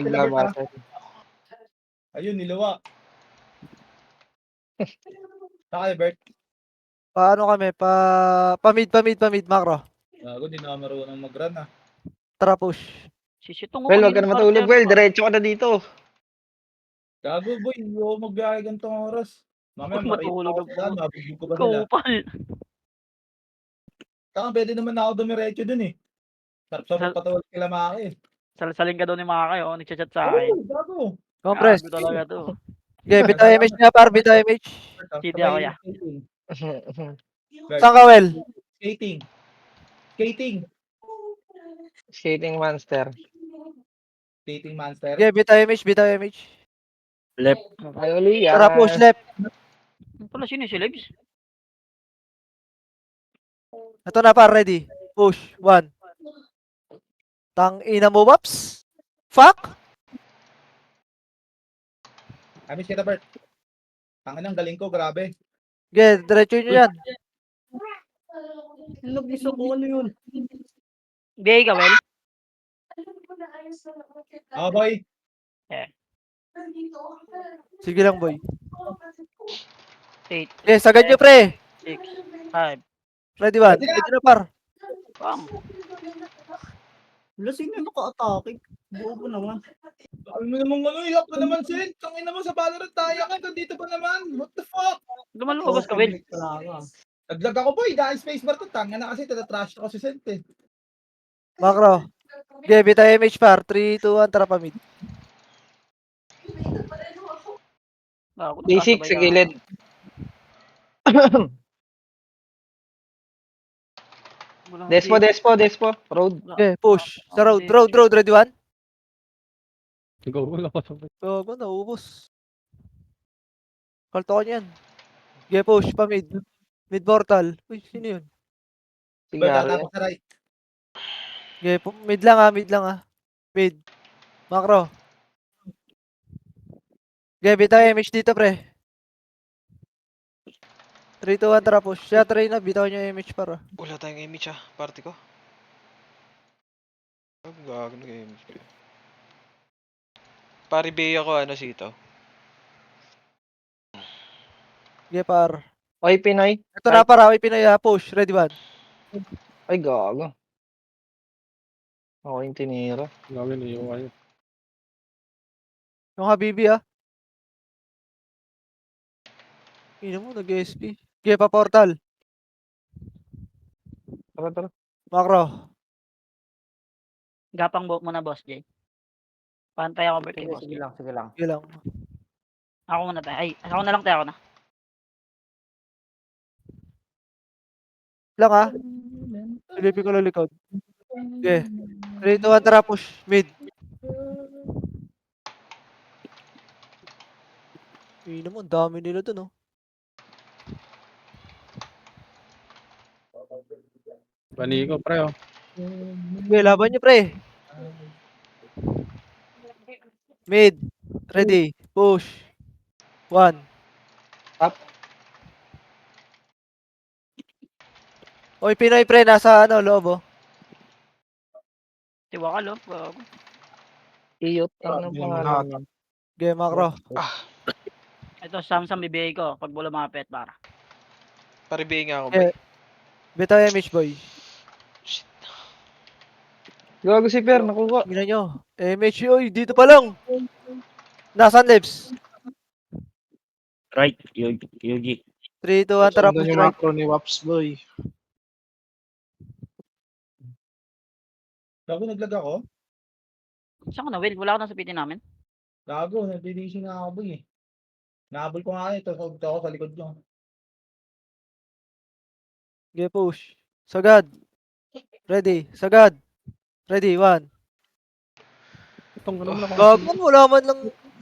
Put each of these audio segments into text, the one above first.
Labert ha. naglabasa. Ayun, niluwa. Saka Labert. Paano kami? Pa-mid, macro. Gago, di na marunong mag-run ha. Tara push. Sisitong Well, wag ka na matulog, Well. Diretso ka na dito. Gago boy, hindi ako magbiyahe ganitong oras. Mamaya Huwag makita matulog ako na sila, po. mabugbog ko ba sila? Kupal. Taka, pwede naman ako dumiretso dun eh. Sarap-sarap patawag kila Maki eh. Salsaling ka daw ni mga kayo. Nagchat-chat sa akin. Oo, gago. Compress. Gago talaga to. Okay, bitaw image nga par, bitaw image. Hindi ako ya. Saan ka, Well? Skating. Skating. Skating monster. Skating monster. Okay, bitaw image. Left. Ay, uli yan. Tara push, left. Ano pala sino si Legs? Ito na par, ready. Push, 1. Tang ina mo, Waps. Fuck. Amis kita, Bert. Tangin ang galing ko, grabe. Okay, diretso nyo yan. Nabisa ko ano yun. Biyay ka, Well? Oh, boy. Sige lang, boy. 8, Okay, sagad nyo, pre. 6, 5. Ready, 1. Ready na, par. Bang. Lasing na naka-atake. Bobo naman. Sabi mo namang ano, iyak ka naman, Sin. Tangin naman sa Valorant tayo ka, dito pa naman. What the fuck? Lumalabas ka, Well. Naglag ako, boy. Dahil spacebar to. Tangin na kasi, tada-trash ako si Sent eh. Macro. Okay, bitaw image par. 3, 2, 1, tara pa mid. Basic sa gilid. Despo. Road. Okay, push. Sa road, ready, 1. Go, wala pa sa Gago, naubos. Kalto ko niyan. Okay, push pa mid. Mid portal. Uy, sino yun? Boy, Sinyari. tatapos sa right. Okay, mid lang ah. Mid. Macro. Okay, bitaw image dito, pre. 3, 2, 1, tara push. Siya, try na. Bitaw niya image para. Wala tayong image party ko. Ang gago ng image ko. Pari Bea ko ano sito. Okay, par. Oy, Pinoy. Ito na para. Okay, pinaya. Push. Ready, 1. Ay, gago. Ako yung tinira. Gawin niyo kayo. Yung Habibi ah. Ina mo, nag-SP. Okay, pa portal. Tara. Macro. Gapang mo na, Boss Jay. Pantay ako, Bert, kay Boss Sige Jay. lang. Okay lang. Ako muna tayo. Ay, ako na lang tayo. Ako na. Lang ah. Silipin ko lang likod. Okay. 3, 2, 1, tara push. Mid. Ina mo, ang dami nila dun oh. Panigo, pre, oh. Okay, laban nyo pre. Mid. Ready. Push. 1. Up. Oy, Pinoy pre, nasa ano, loob oh. Tiwa ka, lo. Gago. Iyot. Ano Yung pangalan yan? Okay, macro. Ito, Samsung bibigay ko pag wala lumapit para. Pari Bea nga ako, Okay. boy. Bitaw image boy. Shit. Gago si Per, nakuha. Tingnan nyo. Image, oy, dito pa lang. Nasaan lips? Right, Yugi. 3, 2, 1, tara Sundan push yung right. macro ni Waps, boy. Gago, naglag ako. Saan ka na, Will? Wala ka na sa PT namin. Gago, nag-DDC nga ako, boy eh. Nahabol ko nga ito. Ito ako sa likod nyo. Okay, push. Sagad. Ready. Sagad. Ready, 1. Itong ano naman ako. Gago, wala man lang.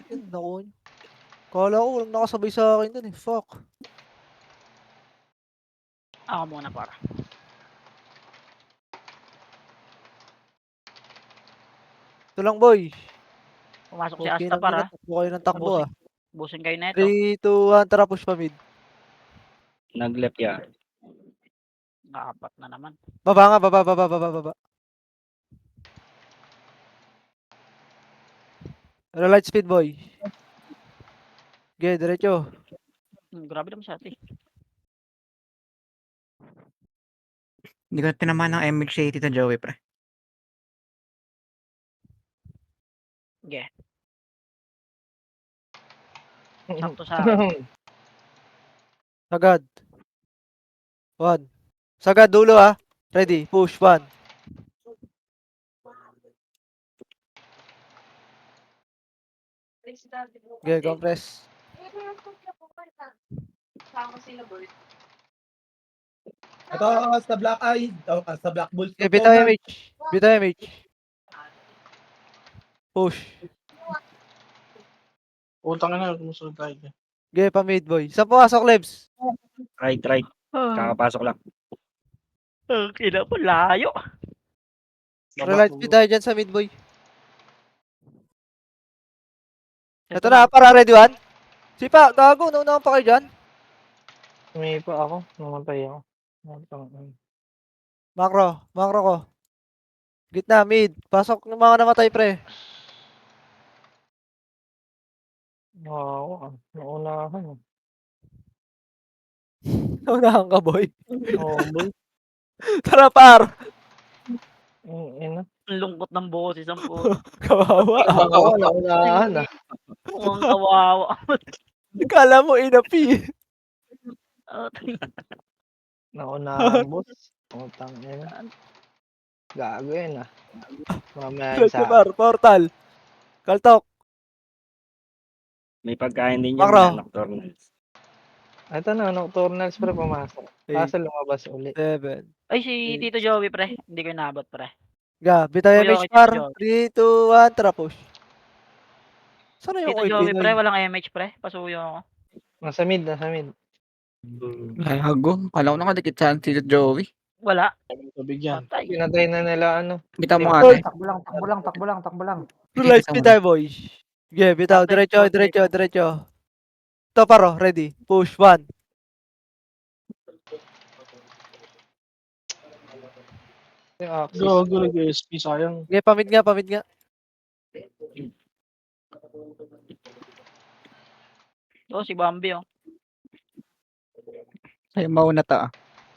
Yun, naku. Kala ko walang nakasabay sa akin dun eh. Fuck. Ako muna para. Ito lang boy. Pumasok si Okay Asta nang para. takbo kayo ng takbo ah. Busin kayo na ito. 3, 2, 1, tara push pa mid. Nag-left yan. Nakapat na naman. Baba nga, baba. Relight speed boy. Okay, diretso. Grabe naman siya, ate. Hindi ko tinamaan ng MH80 to Joey, pre. Sige. Sakto sa akin. Sagad. 1. Sagad dulo ah. Ready, push 1. Okay, compress. Ito, sa Black Eye, sa Black Bulls. Okay, bitaw MH. Bitaw MH. Push. Utang na, kumusunod tayo. Okay, pa mid boy. Saan pumasok, Lebs? Right. Kakapasok lang. Kina po, layo. Relight speed tayo dyan sa mid boy. Ito na, para ready 1. Sipa, gago, naunahan pa kayo dyan. May pa ako. Namatay ako. Macro ko. Gitna, mid. Pasok ng mga namatay, pre. Wow, naunahan. Naunahan ka, boy. Oo, boy. Tara, par. Ina. Ang lungkot ng boses ang po. Kawawa. Ako, naunahan ah. Mukhang kawawa. Kala mo inapi. Naunahan, boss. Utang ina. Gago yun ah. Mamaya yun Diretso, sa... par. Portal. Kaltok. May pagkain din Makro. yan, Nocturnals. Ito na, Nocturnals pre pumasok. Kaso lumabas uli. 7. Ay, si Tito Joey, pre. Hindi ko inabot, pre. Ga, bitaw Kuya, MH, okay, par. Tito 3, 2, 1, tara, push. Sana yung Tito OP Joey, pre. Pinoy? Walang MH, pre. Pasuyo ako. Nasa mid. Gago. Kala ko nakadikit sa si Joey. Wala. Pabigyan. Patay. Pinatay na nila ano. Bitaw mo Oy. ate. Takbo lang. Relight speed tayo, boy. Okay, bitaw. Patay, Diretso. Ito, paro. Ready. Push 1. Yung axis. Gago, nag-SP, sayang. Okay, pamid nga. Oo, si Bambi, oh. Ay, mauna ta ah.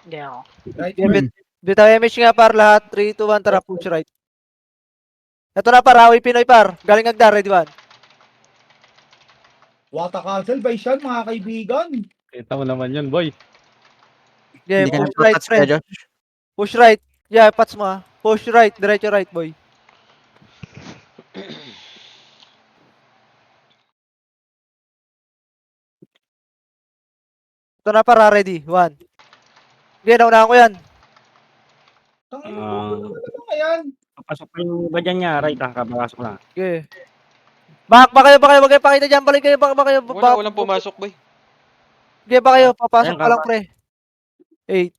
Hindi ako. Right, Okay, bitaw MH nga, par. Lahat. 3, 2, 1, tara, push right. Ito na, par. Awi Pinoy, par. Galing Agda. Ready 1. Wata Castle by Sean, mga kaibigan. Kita mo naman yun, boy. Okay, Hindi ka push right, nagpatats pre. kaya, Josh. Push right. Yeah, pats mo ah. Push right. Diretso right, boy. Ito na, para. Ready 1. Okay, naunahan ko yan. Tangina mo, ano ba yan? Papasok pa yung iba dyan niya, right, kakapasok lang. Okay. Ba kayo, wag kayo pakita dyan. Balik kayo, ba kayo. Walang pumasok, boy. Okay, ba kayo, papasok Ayan, pa lang, pre. 8,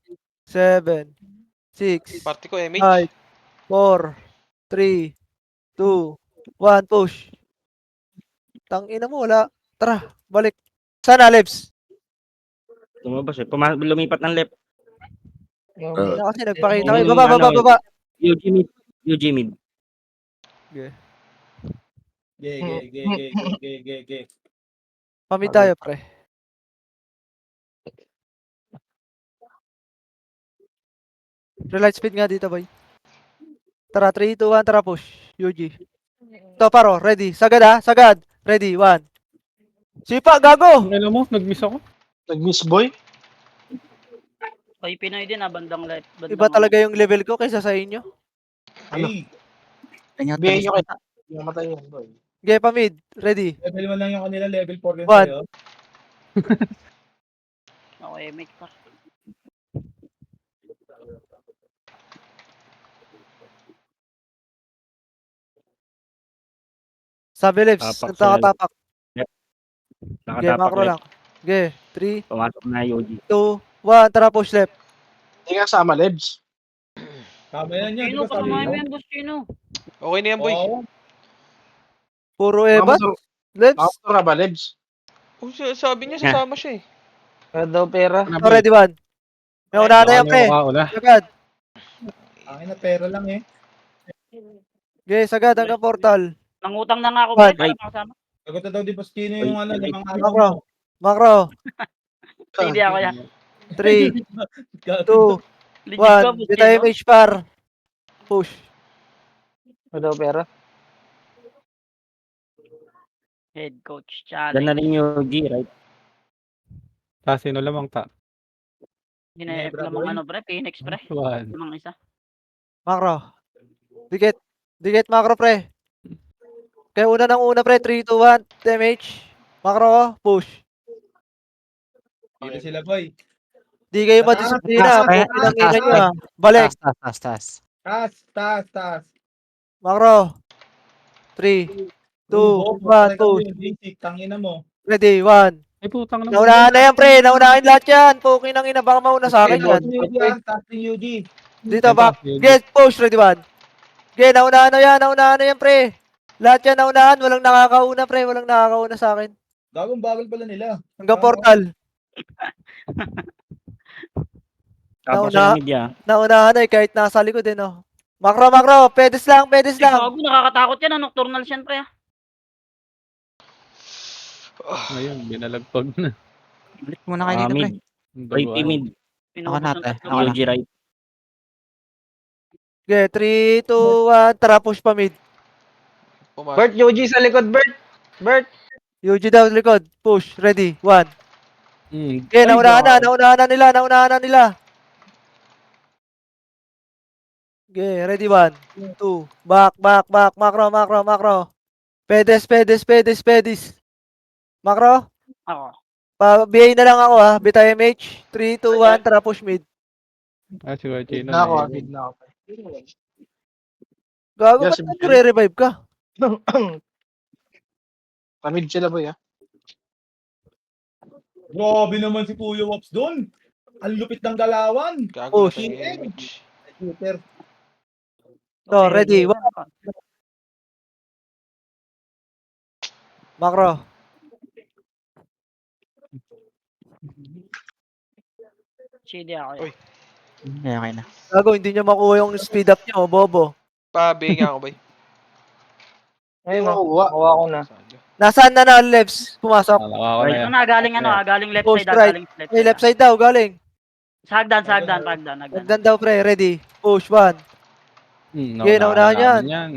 7, 6, Party ko, MH. 5, 4, 3, 2, 1, push. Tangina mo, wala. Tara, balik. Sana, Lebs. Lumabas eh. Lumipat ng left. Hindi na kasi nagpakita kayo. Yung Baba. UG mid. Ge. Pamid tayo, pre. Relight speed nga dito, boy. Tara, 3, 2, 1, tara, push. UG. Ito, paro, ready. Sagad. Ready, 1. Sipa, gago! Ano mo? Nag-miss ako. Nag-miss boy? Ay, Pinoy din, bandang left. Iba talaga yung level ko kaysa sa inyo. Hey, Kanya Biyahe nyo talis. kayo. Namatay yan, boy. Okay, pamid. Ready. level 1 lang yung kanila, level 4 yung One. sa'yo. Ako, MH pa. Sabi, Lebs. Tapak Nagtakatak. Okay, Nakatapak macro left. lang. Okay, 3, Pumasok na UG. 2, 1, tara, push left. Hindi nga sama, Lebs. Tama yan yan, di Chino, ba sabi kasamahan mo? mo yan, boss Chino. Okay na yan, boy. Oo. Puro Evan. Lebs. Nakamotor na ba, Lebs? Oh, sabi niya, sasama siya eh. Kaya daw pera. So, ready, 1. May una na yan, pre. Wala. Sagad. Akin na pera lang eh. Okay, sagad hanggang portal. Nangutang na nga ako, One. pre, para makasama. Sagot na daw di Pastino yung ano, Ay, limang Macro. araw mo. Macro. Hindi ako yan. 3, 2, Legit ko, 1. Bita MH par. Push. Ano daw pera? Head coach Dan challenge. na rin yung G, right? Sino lamang ta? Ginayap Nebra, lamang boy. ano, pre, Phoenix, pre. One. Lamang isa. Macro. Dikit. Dikit macro pre. Kaya una ng una pre. 3, 2, 1. MH. Macro. Push. Dito sila, boy. Di kayo Taas, madisiplina. taas, Pukin ang ina taas, nyo ah. Balik. Taas. Taas. Macro. 3, 2, 1. Push. Tangina mo. Ready. 1. Ay, putang naman. Naunahan na yan pre. Naunahan lahat yan. Pukin ang ina. Baka mauna sa akin yan. Taas ni UG. Dito back. Get push. Ready. 1. Get. Naunahan na yan. Naunahan na yan pre. Lahat yan naunahan. Walang nakakauna pre. Walang nakakauna sa akin. Gagong bagal pala nila. Hanggang portal. Tapos Nauna. sa media. Naunahan na eh. Kahit nasa likod eh no. Macro. Pedes lang. Ay, gago, nakakatakot yan. Nocturnal yan, pre. Ngayon, binalagpag na. Balik muna kayo dito, pre. Mid. Right, mid. Pinubos na, ng te. tatlo. Ako na. UG, right? Okay, 3, 2, 1. Tara, push pa mid. Pumasok. Bert, Yoji sa likod, Bert! UG daw likod. Push. Ready. 1. Okay, naunahan na nila. Okay, ready. 1, 2. Back. Macro. Pedes. Macro. Ako. Pa-BA na lang ako ha. Bita MH. 3, 2, 1. Tara, push mid. Si Chino. Na ako, mid na ako. Gago, Yes, ba't mid. nagre-revive ka? Kamid sila, boy, ah. Grabe naman si Kuya Wops doon. Ang lupit ng galawan. Gago na shit. tayo yung image. Shooter. So, ready. 1. Macro. CD ako. Uy. Okay na. Gago, hindi nyo makuha yung speed up nyo, bobo. Pa-bay nga ako, boy. Ayun na, Makuha. nakuha ko na. Sayang. Nasaan na Lebs? Pumasok. Nalawa ko na Ito yan. na, galing left Post side. right. Galing left Hey, side. left side daw, galing. Sa hagdan. Hagdan daw, pre. Ready. Push. 1. Okay, naunahan yan. yan.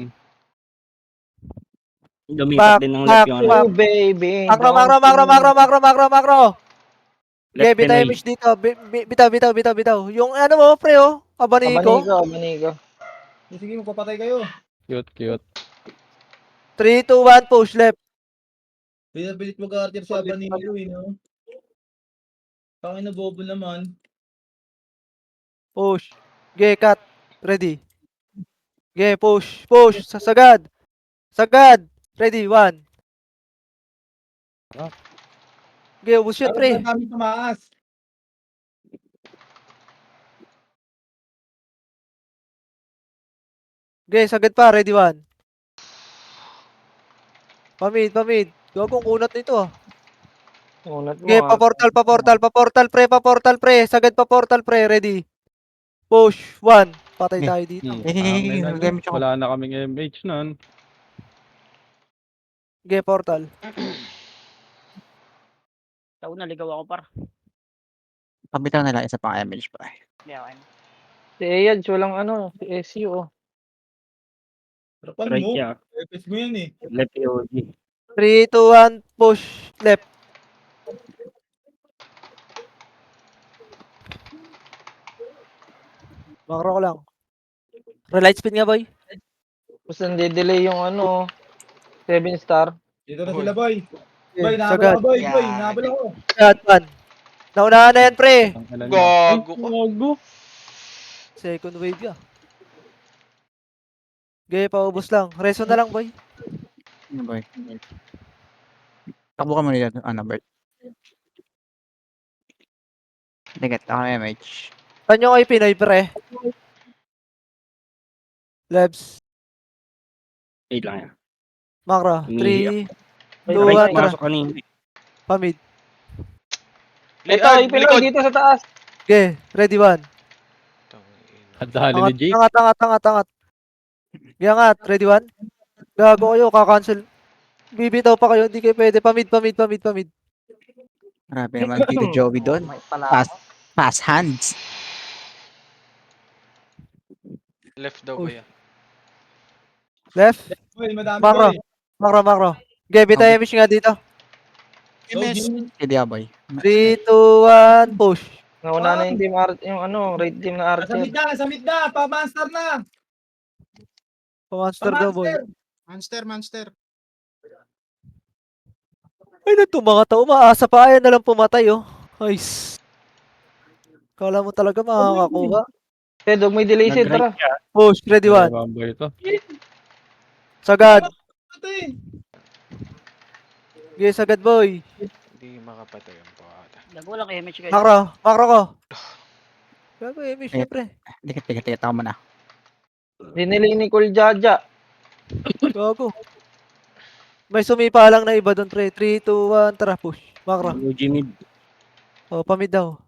Lumipat din ng back, left yung back. ano. Oh, baby. Macro. Okay, Left bita Pinoy. image dito. Bitaw. Yung ano mo, pre, oh. Abaniko. Abanigo. Sige, magpapatay kayo. Cute. 3, 2, 1. Push left. Pinabilit mag-archer sa Abanilo, no? Tangina bobo naman. Push. Okay, cut. Ready. Okay, push. Sagad. Ready. 1. Okay, ubus yun, pre. Ang dami tumaas. Okay, sagad pa. Ready. 1. Pamid. Gagong kunat nito, ah. Unat mo. Okay, pa-portal, pre. Sagad pa portal, pre. Ready. Push. 1. Patay tayo dito. Gamit ako. Wala na kaming MH nun. Okay, portal. Tao na, ligaw ako, par. Pabitaw na lang. Isa pang MH pa. Hindi ako. Si Ayad, walang ano, si SU, oh. Harapan Right, mo. yeah. Epes mo yan eh. Left UG. 3, 2, 1. Push. Left. Macro ko lang. Relight speed nga, boy. Tapos nande-delay yung ano, 7 star. Dito na sila, boy. Okay, Boy, nahabol sagad. ako, boy. Nahabol ako. Sagad, 1. Naunahan na yan, pre. Gago ka. Second wave ya. Okay, paubos lang. Reso na lang, boy. Ano, boy? Takbo ka muna dyan. Ano, Bert? Tigat, ako na MH. Saan yung kay Pinoy, pre? Lebs. 8 lang yan. Macro. Umiiyak. 3, 2, Right, 1. Tara. pasok kanina. Pamid. Ito, ipinoy dito sa taas. Okay, ready, 1. At dali ni Jake. Angat. Okay, angat. Ready, 1. Gago kayo, kakancel. Bibitaw pa kayo, hindi kayo pwede. Pamid. Grabe naman Tito Joey doon. May pala Pass, ako. pass hands. Left daw Uy. boy. Left. Boy, madami Macro. boy. Macro. Okay, bitaw image nga dito. Loading. Hindi boy. 3, 2, 1, push. Nauna na yung team yung red team na Nasa Archer. mid na, nasa mid na. Pa-monster na. Monster daw, boy. Pa-monster. Monster. Ay, nato mga tao, umaasa pa. Ayan na lang pumatay, oh. Nice. Kala mo talaga makakakuha. Dog may delay set, tara. Nag-right siya. Push, ready one. Rambo ito. Sagad. Patay. Okay, sagad, boy. Hindi makapatay ang pata. Nagulang image guys. Macro ko. Gago, image, syempre. Dikit ako muna. Dinilay ni Cole Jaja. Gago. May sumipa lang na iba doon, pre. 3, 2, 1, tara, push. Macro. UG mid. Oh, pamid daw.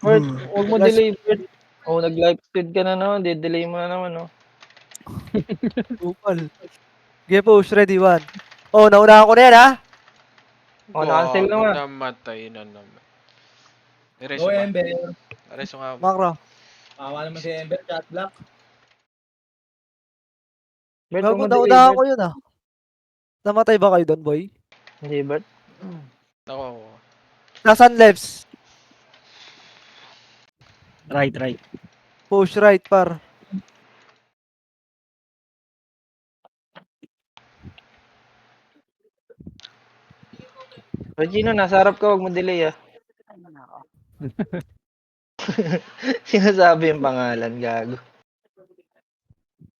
Bert, huwag mo delay, Bert. Oh, nag-live feed ka na naman. Delay mo na naman, oh. Upal. Okay, push, ready one. Oh, naunahan ko na yan, ha? Oh, na-cancel naman. Namatay na naman. Ereso Go, ba? Ember. Ereso nga. Macro. Awa naman si Ember. Chat block. Bert, huwag Gago, mo delay, naunahan Bert. ko yun, ha? Namatay ba kayo doon, boy? Hindi, Bert. Ako. Nasaan lefts? Right. Push right, par. Regino, nasa harap ka. Huwag mo delay, ah. Ano na ako? Sinasabi yung pangalan, gago.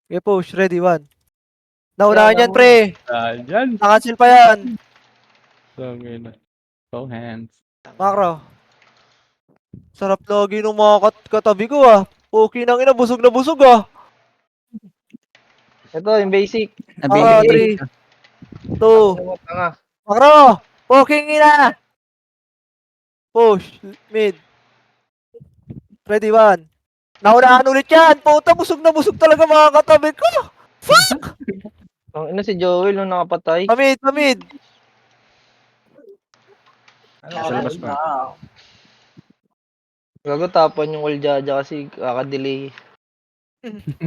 Okay, push, ready one. Naunahan Yan, yan, pre. Yan. Nakancel pa yan. So, ngayon. So, hands. Macro. Sarap lagi nung mga katabi ko, ah. Okay nang ina, busog na busog, ah. Ito, yung basic. Macro, Nabili. 3, 2, Ano mo, tanga? Macro. Poking ina. Push, mid. Ready one. Naunahan ulit yan. Puta, busog na busog talaga mga katabi ko. Ang ina si Joel nung nakapatay. Pamid. Ano Nasa ka? labas pa. Gago tapon yung Cole Jaja kasi kaka-delay.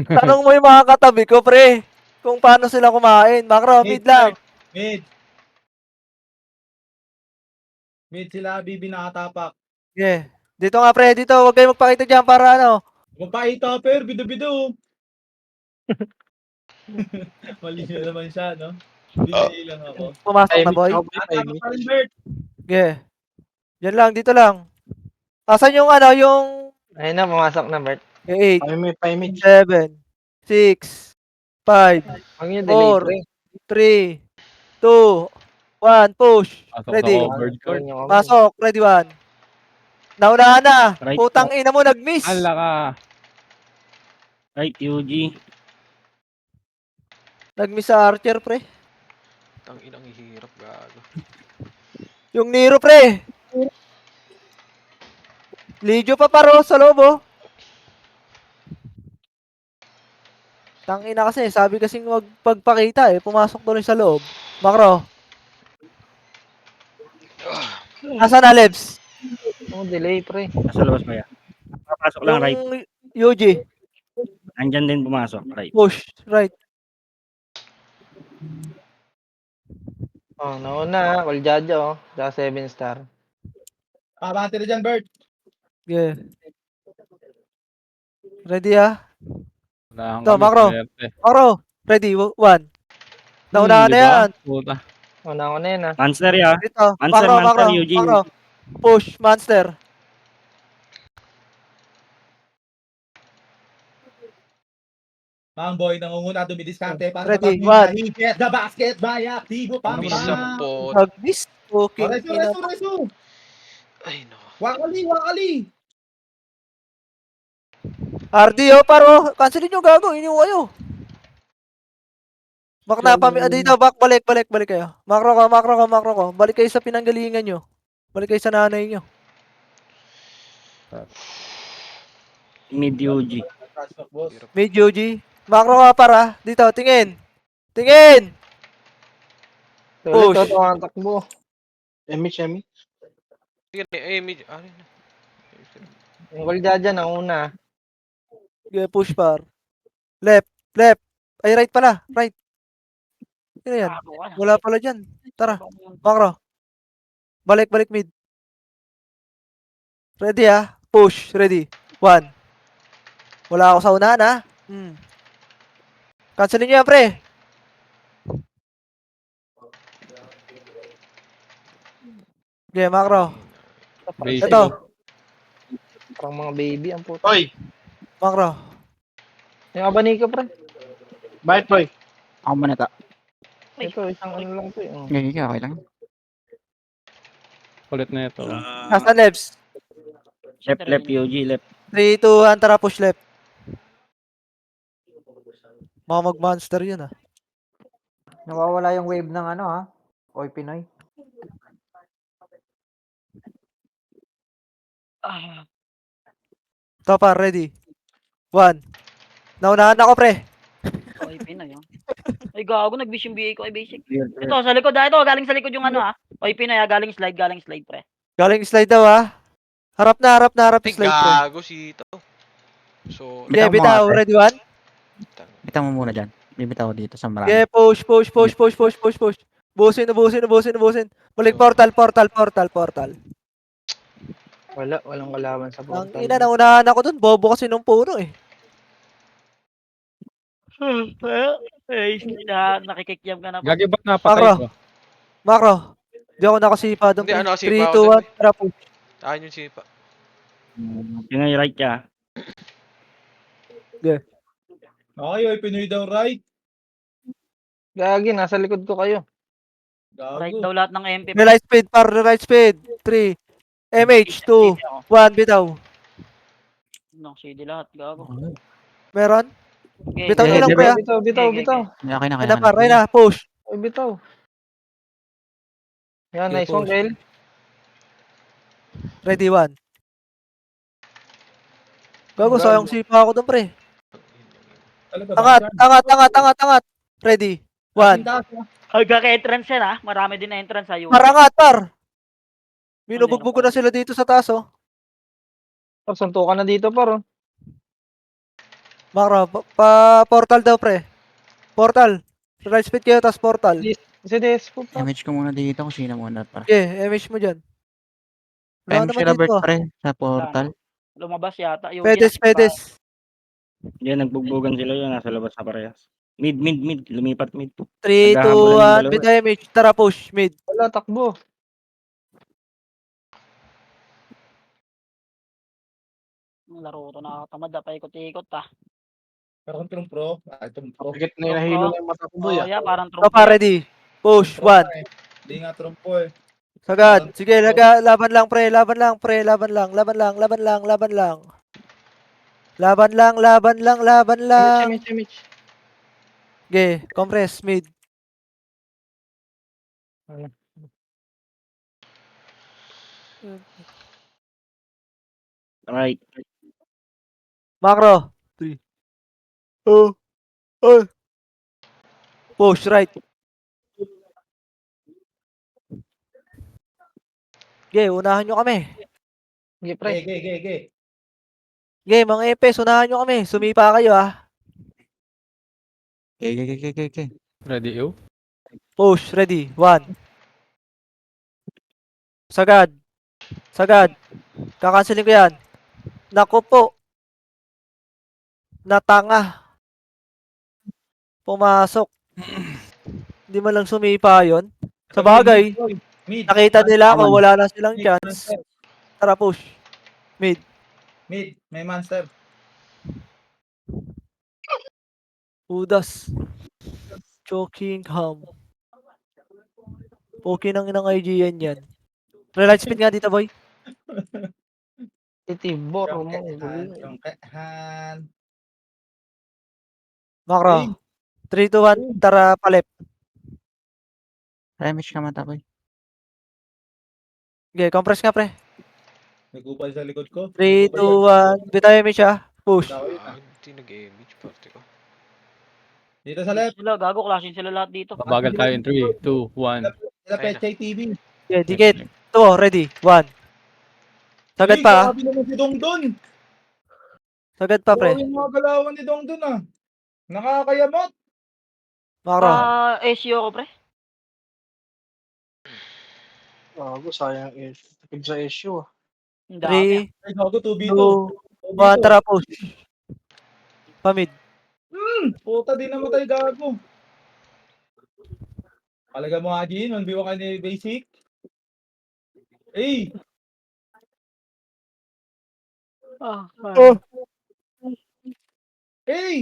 Tanong mo yung mga katabi ko, pre. Kung paano sila kumain. Macro, mid lang. Mid. Mid sila, Bibi nakatapak. Yeah. Dito nga, pre. Dito. Huwag kayo magpakita dyan para ano. Magpaita, per. Bido-bido. Mali na naman siya, no? Delay lang ako. Pumasok na, boy. Tama pa rin, Bert. Yeah. Yan lang, dito lang. Asan yung ano, yung Ayun na, pumasok na, Bert. 8, Pa-image. 7, 6, 5, Huwag niyo delay, 4, pre. 3, 2, 1, push. Pasok Ready. na covered court. Pasok, ready one. Naunahan na. Right Putang ina mo, nag-miss. Ala ka. Right, UG. Nag-miss sa Archer, pre. Tang inang hirap, gago. Yung Nero, pre. Ligyo pa paro sa loob, oh. Tangina kasi, sabi kasing wag pagpakita eh. Pumasok tuloy sa loob. Macro. Asa na, Lebs? Oh, delay, pre. Nasa labas pa yan. Papasok lang right. Yung UG. Andyan din pumasok. Right. Push. Right. Oh, nauna, Cole Jaja, oh. Sa 7 star. Pabati na dyan, Bert. Yeah. Ready, ah? Unahan Ito, kami, Macro. swerte. Macro. Ready, one. Naunahan na Di ba? yan. Puta. Una ko na yun, ah. Monster ya. Dito. Monster, Macro, monster, Macro. Eugene. Macro. Push, monster. Pangboy, nangunguna, dumidiskarte para Ready, sa one. hit the basket by aktibo pang Isang pot. Nag-miss. Okay. Reso. Ay, no. Wakali. RD, oh, paro. Cancelin nyo, gago. Iniwan kayo. Bak na, dito, balik kayo. Macro ko. Balik kayo sa pinanggalingan nyo. Balik kayo sa nanay nyo. Mid UG. Crossback, boss. Hirap. Mid UG. Macro ka para. Dito, tingin. Tingin! Ulit, Push. tumatakbo. MH. Sige, medyo, ano na. Yung Goljaja na una. Sige, push par. Left. Left. Ay, right pala. Right. Ano yan? Gago ka. Wala pala dyan. Tara. Macro. Balik mid. Ready ah. Push. Ready. 1. Wala ako sa unahan ah. Cancelin nyo yan, pre. Okay, macro. Basic. Ito. Parang mga baby ang puto. Hoy! Macro. Yung abanika, pre. Bite, boy. Ako muna ta. Ito, isang ano lang to eh. Oh. Ganyan ka, okay lang. Kulit na ito. Nasa lefts. Left, UG, left. 3, 2, 1, tara push left. Mga mag-monster yun ah. Nawawala yung wave ng ano ha. Oy Pinoy. Ah, Topa, ready. 1. Naunahan ako, pre. oy, Pinoy, oh. Ay, gago, nag-wish yung BA ko, ay basic. Ito, sa likod, ito, galing sa likod yung ano, Oy, Pinoy, galing slide, pre. Galing slide daw ah. Harap na Ay, slide, pre. gago si ito. So, Okay, bitaw. Ready, 1. Bitaw mo muna dyan. Bibitaw dito sa marami. Okay, push. Busin. Balik portal. Walang kalaban sa Ang portal. ina, naunahan ako dun. Bobo kasi nung puno eh. Ay, nakikikyam ka na po. Gagi ba't napatay Macro. ko? Macro. Di ako nakasipa dun. Hindi, ano, 3, sipa ako 2, dun, 1, tara push. akin yung sipa. Yung ay right ka. Okay, oy, Pinoy daw right. Gagi, nasa likod ko kayo. Right Gago. daw lahat ng MP. Right speed. 3. MH, 2, 1, bitaw. No, CD lahat, gago. Meron? Okay, Bitaw Eh, nyo lang, di pre ah. Bitaw. Okay na, Ay na, par. Ay na, push. Ay, bitaw. Yan, Okay, nice one, push. Kel. Ready, 1. Gago, sayang sipa ako dun, pre. Angat. Ready, 1. Hagka-entrance yan, marami din na entrance, yung Marangat, par. Binubugbog ko na sila dito sa taas, oh. Par, suntukan na dito, par. Oh. Macro, portal daw, pre. Portal. Right speed kayo, tas portal. Kasi des po, par. Damage ko muna dito kung sino muna para. Okay, MH mo dyan. Wala Damage naman sila Bert dito, ah. pre sa portal. lumabas yata. Yung Pedes. Yan, nagbugbugan sila yan. Nasa labas na parehas. Mid. Lumipat mid. 3, 2, Naghahabulan yung 1. dalawa. Bitaw MH. Tara, push. Mid. Wala, takbo. laro to nakatamad, paikot-ikot, Parang pro. Itong pro. Bakit na nahilo na yung mata ko, Oh, yeah, parang Topa, ready. Push. 1. Hindi nga trumpo eh. Sagad. Sige, laban lang, pre. Laban lang. Laban lang. MH. Okay, compress. Mid. Right. Macro. 3. Push, right. Okay, unahan nyo kami. Sige, pre. Okay. Okay, mga epes, unahan nyo kami. Sumipa kayo, ah. Okay. Ready, you? Push, ready. 1. Sagad. Kakancelin ko yan. Naku po. Natanga. Pumasok. Hindi man lang sumipa yon. Sa bagay, Mid. nakita nila ako, wala na silang chance. Tara, push. Mid. Mid. May monster. Udas. Choking ham. Okay nang inang IGN yan. Relight speed nga dito, boy. Titibor mo. Trongkehan. Macro. 3, 2, 1. Tara, palip. Damage ka mata boy. Okay, compress nga, pre. Nagupal sa likod ko. 3, 2, 1. Bitayo mo siya. Push. Tao yun. Di nag-image parte ko. Dito sa left. Sila, gago, klaseng sila lahat dito. Babagal tayo in 3, 2, 1. Sa Ayun na. Pechay TV. Okay, dikit. Ito, ready. 1. Sagad Uy, pa, ah. grabe naman si Dongdon. Sagad pa, pre. Grabe yung mga galawan ni Dongdon ah. Nakakayamot. Makro. SEO ko, pre. Gago, sayang tipid sa issue. Ang dami. 3, Ay, gago, 2v2. 2, 1, tara, push. Pamid. Puta, di namatay gago. Talaga mo, Haji, 1v1 ka ni Basic. Eh, Ah, Oh.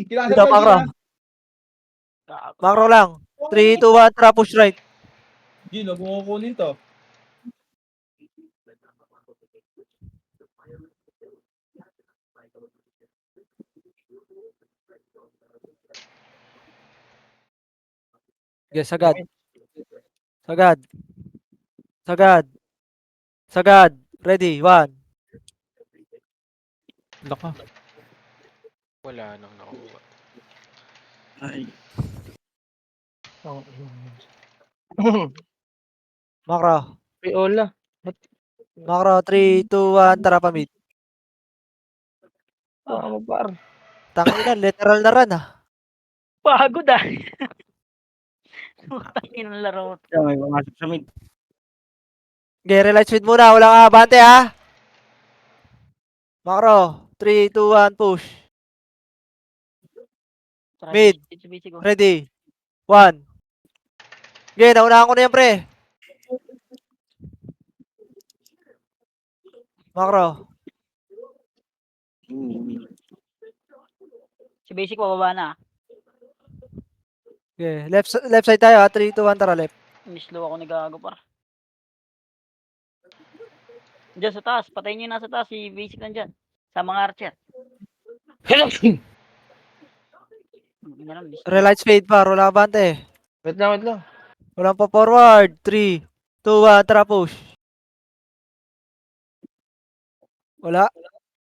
kinasal Dito, ka makro. Gina. gago. Makro lang. 3, 2, 1, tara, push right. Gina, bumukunin to. Okay, sagad. Sagad. Sagad. Sagad. Ready, 1. Laka. Wala nang nakuha. Ay, Makro. Piola. Makro, 3, 2, 1, tara, pamid. Tama par. Tangina, literal na run, ah. Pagod ah. Putang ina ng laro. siya, may pumasok sa mid. Okay, relight speed muna. Walang abante, ha. Makro. 3, 2, 1, push. Tara, Mid. basic ko. Ready. 1. Okay, naunahan ko na yan, pre. Makro. Si basic bababa na. Okay, left side tayo, ha. 3, 2, 1, tara, left. Mislow ako ni gago par. Diyan sa taas. Patayin niyo yung nasa taas. Si basic nandyan. Sa mga archer. Yan lang, mislow. Relight speed pa. Walang abante. Wait lang. Walang pa forward. 3, 2, 1, tara, push. Wala.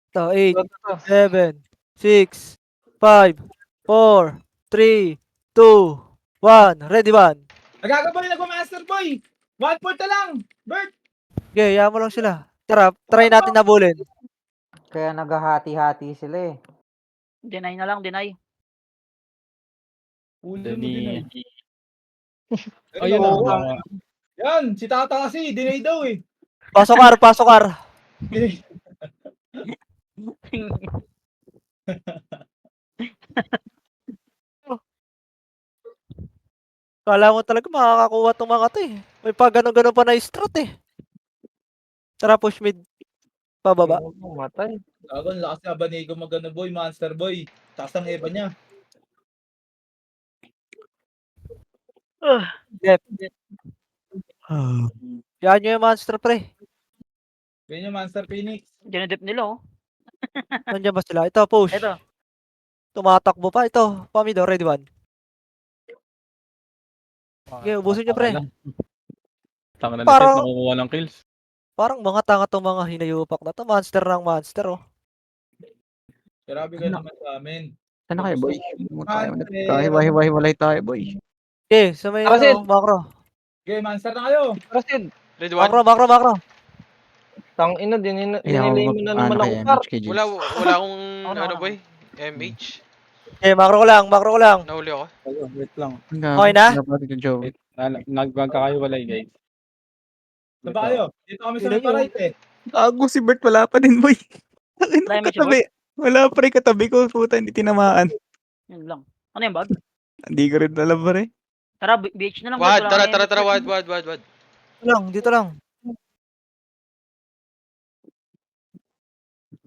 Ito, 8, 7, 6, 5, 4, 3, 2, 1. Ready, 1. Nagagaboy, nagma-master boy. 1-4 na lang. Bert. Okay, yaman mo lang sila. Tara, try natin nabulin. Kaya naghahati-hati sila eh. Deny na lang, deny. Ulo mo din Dani. eh. Ayun Oo. na. Yan, si Tata kasi, dinay daw eh. Pasokar. Dinay. Kala mo talaga makakakuha tong mga to, eh. May pa ganun-ganun pa na strat, eh. Tara, push mid. Pababa. Matay. Gago, ang lakas na Banigo magano boy, monster boy. Taas ang eba niya. Yan nyo yung monster, pre. Ganyan yung Monster Phoenix. Dinedip nila oh. Nandiyan ba sila? Ito, push. Eto. Tumatakbo pa. Ito, pamido, ready, 1. Okay, ubusin nyo, pre. Tanga na Parang- set, nakukuha ng kills. Parang mga tanga tong mga hinayupak na to. Monster ng monster, oh. Grabe ka naman sa amin. Saan na kayo, boy? Monster. Kahiwa-hiwalay tayo, boy. Okay, sa may, Arasin! macro. Okay, monster na kayo. Rasid. Red 1. Macro. Tang ina, dinilay mo na naman ako par. Wala akong Ano, ano ano? boy. MH. Okay, macro ko lang. Nahuli ako. Wait lang. Okay na? Wait, nagkakahiwalay guys. Saan ba kayo? Dito kami sa may parait eh. Gago si Bert, wala pa din, boy. Try mo si Katabi. Wala pa rin katabi ko, puta, hindi tinamaan. Yun lang. Ano yung bag? Hindi ko rin alam pa rin. Tara, BH na lang. Wad, Wala tara, kang wad. Dito lang.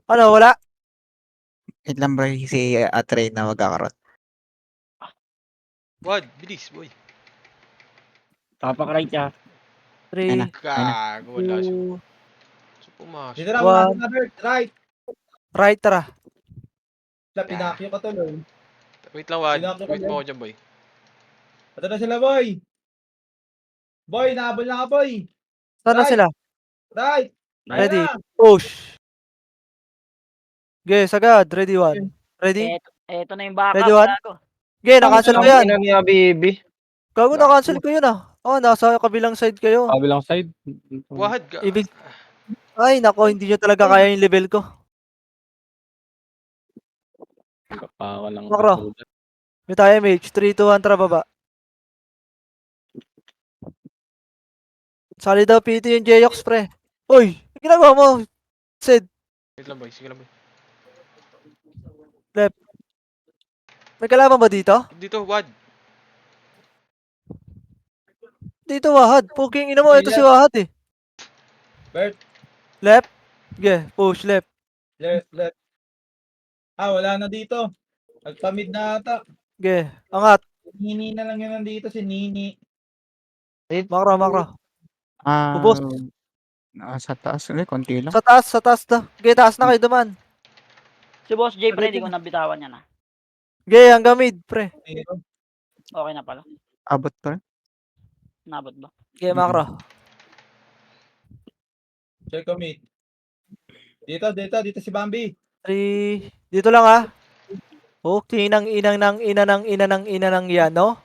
Ano, wala? Wait lang, bro, si Atre na magkakaroon. Wad, bilis boy. Tapak right siya. 3, Gago, wala siya. 2, So, pumasok. Dito na, One. pumasok na Bert. Right. right, tara. Sila, pinakyo ka tuloy. Wait lang, Wad. Pinakyo ka Wait mo dyan. ako dyan, boy. Ito na sila, boy. Boy, nahabol na ka, boy. Saan na Right. sila? Right. Ready. Ayan na. Push. Okay, sagad. Ready, 1. Ready? Eto. Eto na yung backup, Ready, one? gago. Ge, na-cancel ko Ang yan. ina ni Habibi. Gago, na-cancel ko yun ah. Oh, nasa kabilang side kayo. Kabilang side. Wahad ka. Ibig... Ay, nako, hindi nyo talaga kaya yung level ko. Walang Makro. May tayo mage. 3, 2, 1, tara baba. Sali daw PT yung J-Ox, pre. Uy, ang ginagawa mo? Sid, Wait lang boy, sige lang boy. may kalaban ba dito? Dito, Wad. Dito, Wahad. Puking ina mo, ito si Left. Wahad eh. Bert, Left. Ge, push left. left. Ah, wala na dito. Nagpamid na ata. Ge, angat. Nini na lang yun nandito, si Nini. Makro, makro. Ah, Ubos. sa taas ulit, konti lang. Sa taas na. Ge, taas na kayo duman. Si Boss J, pre, di ko nabitawan yan ah. Ge, hanggang mid, pre. Ayun. Okay na pala. Abot pa rin. Nabot ba? Ge, makro. Check ko mid. Dito si Bambi. 3. Dito lang ah. Oh, inang yan, no?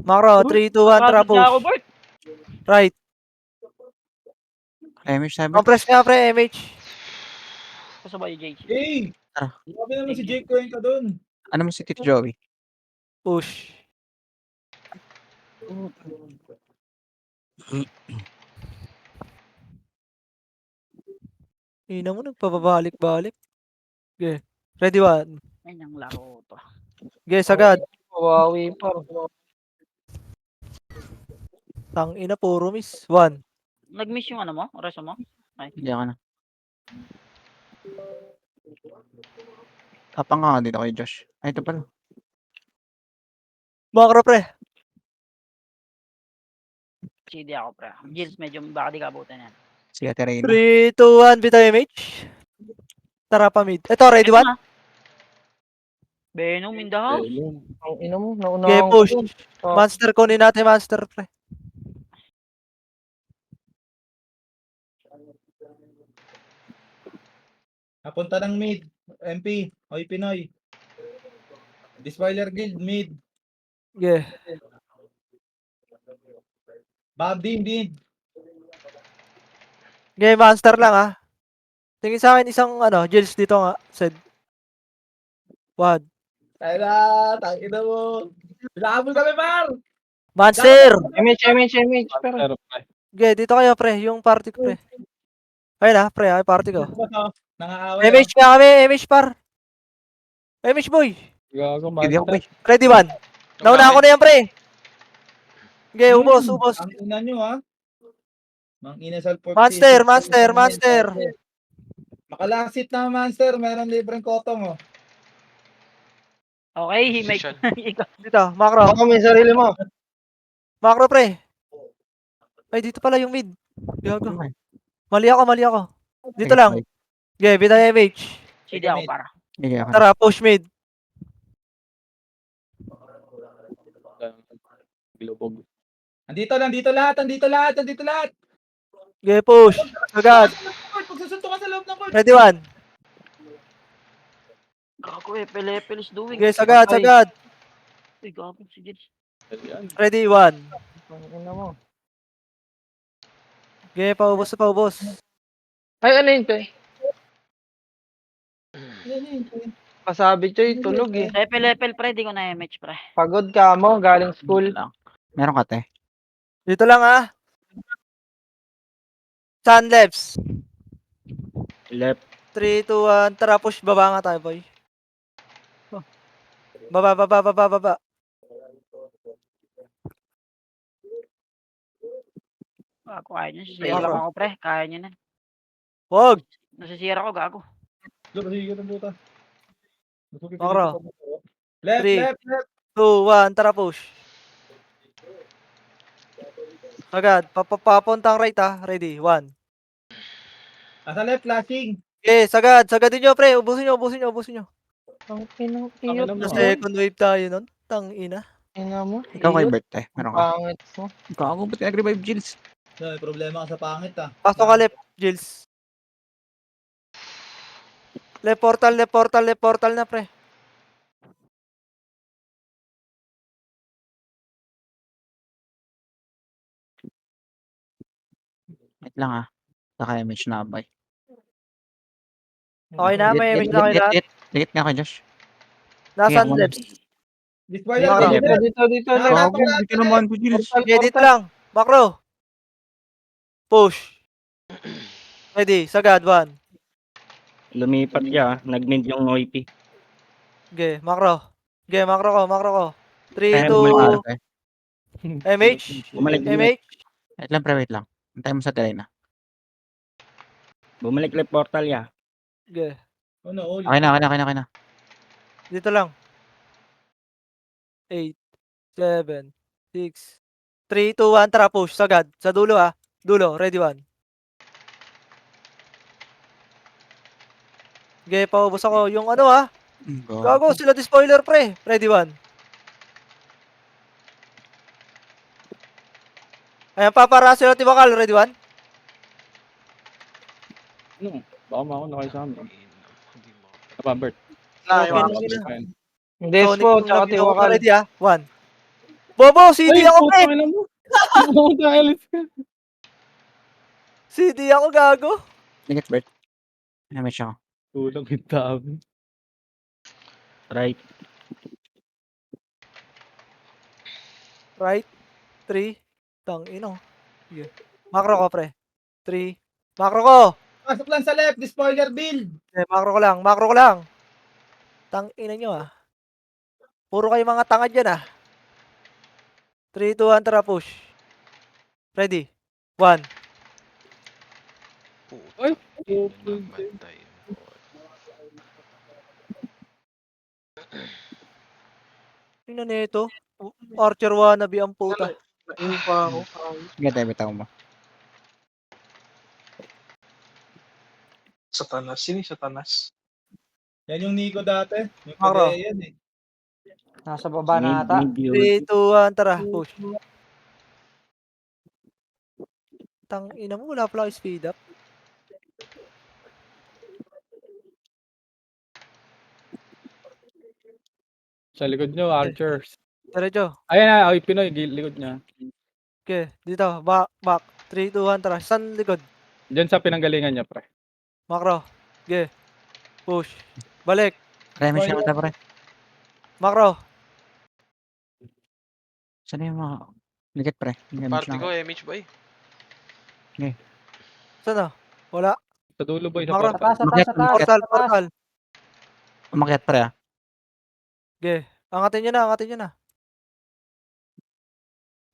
Makro, 3, 2, 1, tara Pagod na ako, push. Bert. Right. MH7. Compress nga, pre, MH. Kasabay yung JC. Hey! Tara. Grabe naman si Jake Cohen ka dun. Ano mo si Tito Joey? Push. Ina mo, nagpapabalik-balik. Ge. Ready, one. Ayun yung laro to. Ge, sagad. Kawawi pa. Tang ina, puro miss. 1. Nag-miss yung ano mo? Reso mo? Hindi ako na. Tapang nga dito kay Josh. Ay, ito pala. Makro, pre. CD ako, pre. Gills, medyo baka di kabutan yan. Si Ate Reyna. 3, 2, 1, bitaw MH. Tara pa mid. Ito, ready, one. Venom in the house. Ang ina mo, Ge, naunahan ko push. dun. Monster, kunin natin monster, pre. Napunta ng mid. MP. Oy, Pinoy. Dispoiler Guild, mid. Ge. Bambi, mid. Ge, monster lang, ah. Tingin sa akin isang, Jills dito nga. Said. 1. Ay na, tangina mo. Pinakabol kami, par! Monster! MH, pero. Pero pre. Ge, dito kayo, pre. Yung party ko, pre. Ayun na, pre. Ay, party ko. Nangaaway. MH nga kami, MH par. MH boy. Gago, Hindi ako, master. boy. Ready, one. Nauna ako na yan, pre. Ge, ubos. Ang ina nyo, ha? Mang ina sa Monster. Makalasit na, Monster. Meron libreng kotong, oh. Okay, he make... Position. Ikaw. Dito, macro. Baka may sarili mo. Macro, pre. Ay, dito pala yung mid. Gago. Mali ako. Dito Sige, lang. boy. Ge, bita MH. CD ako para. Sige ako na. Tara, push mid. Globog. Andito lahat. Ge, push. Agad. Pagsusunto ka sa loob ng court. Ready, one. Gago, epel is doing. Ge, sagad. Uy, gago, si Gills. Yan. Ready, one. Ang ina mo. Ge, paubos. Ay, ano yun, pe? Pasabi Choy, tulog eh. Epel, pre, di ko na MH, pre. Pagod ka mo, galing school. Lang. Meron ka, te. Dito lang, ah. Sun lefts. Left. 3, 2, 1. Tara, push. Baba nga tayo, boy. Baba. Gago, kaya nyo. Nasisira ako, pre. Kaya nyo na. Wag. Nasisira ko, gago. Sige, buta. Makro. Left. 2, 1. Tara, push. Agad. Papuntang right, ah. Ready, 1. Nasa left, flashing. Okay, sagadin nyo, pre. Ubusin nyo. Ang ina, Ang ina cute mo, mo. Second wave tayo nun. Tang ina. Ina mo. Ikaw kay cute. Bert, te. Meron ka. Pangit mo. Gago, ba't nag-revive Jills? No, may problema ka sa pangit, ah. Pasok ka left, Jills. Left portal na, pre. Wait lang ah. Naka-image na bay. Okay na, may image na kayo lahat. Dikit nga kay Josh. Nasaan Kaya, left? Spoiler Makro. din. Dito, left. Gago, dito naman ko Jules. Okay, dito lang. Macro. Push. Ready, sagad, 1. Lumipat siya, nag-mint yung OIP. Okay, macro. Okay, macro ko. 3, Kaya 2, Okay. MH. Bumalik, MH. Wait lang, pre, wait lang. Antay mo sa delay na. bumalik left portal ya. Okay, Ano, ulit. Okay na. dito lang. 8, 7, 6, 3, 2, 1, tara push. Sagad. Sa dulo ah. Dulo, ready 1. Okay, paubos ako. Yung ano ah. Gago, sila di spoiler pre. Ready 1. Ayan, papara sila Tibakal. Ready 1. Ano? Baka mauna kayo sa amin. Hindi mo. Apa, Bert? Okay Baka lang yun ah. kayo. Despo, tsaka Tiwakal. Ready ah. 1. Bobo, CD ako pre. putang ina mo. Puta, alis ka. CD ako gago. Dikit, Bert. Image ako. Kulang yung tab. Right. Right. 3. Tangino. Yeah. Macro ko pre. 3. Macro ko. Pasok lang sa left, di spoiler build. Macro ko lang. Tangina nyo ah. Puro kayo mga tanga dyan ah. 3, 2, 1, tara push. Ready. 1. Ay, Bantay. Tingnan nito. Archer wannabe ang puta. Sige, tayo bitaw mo. Satanas. Sino yung Satanas? Yan yung Nico dati. Yung Macro. Padea yan eh. Nasa baba na ata. 3, 2, 1, tara push. Tangina mo, wala pala akong speed up. sa likod nyo, archers. Diretso. Ayan na, ay Pinoy, likod niya. Okay, dito. Back. 3, 2, 1, tara. Saan likod? Diyan sa pinanggalingan niya, pre. Macro. Okay. Push. Balik. Image na pre. Macro. Saan yung mga... Dikit, pre. Image Party na ko, ako. MH ba eh? Saan na? Wala. Sa dulo boy, sa Macro. portal. Sa taas, sa taas, sa taas. Portal. Umakyat, pre ah. Okay. Angatin nyo na.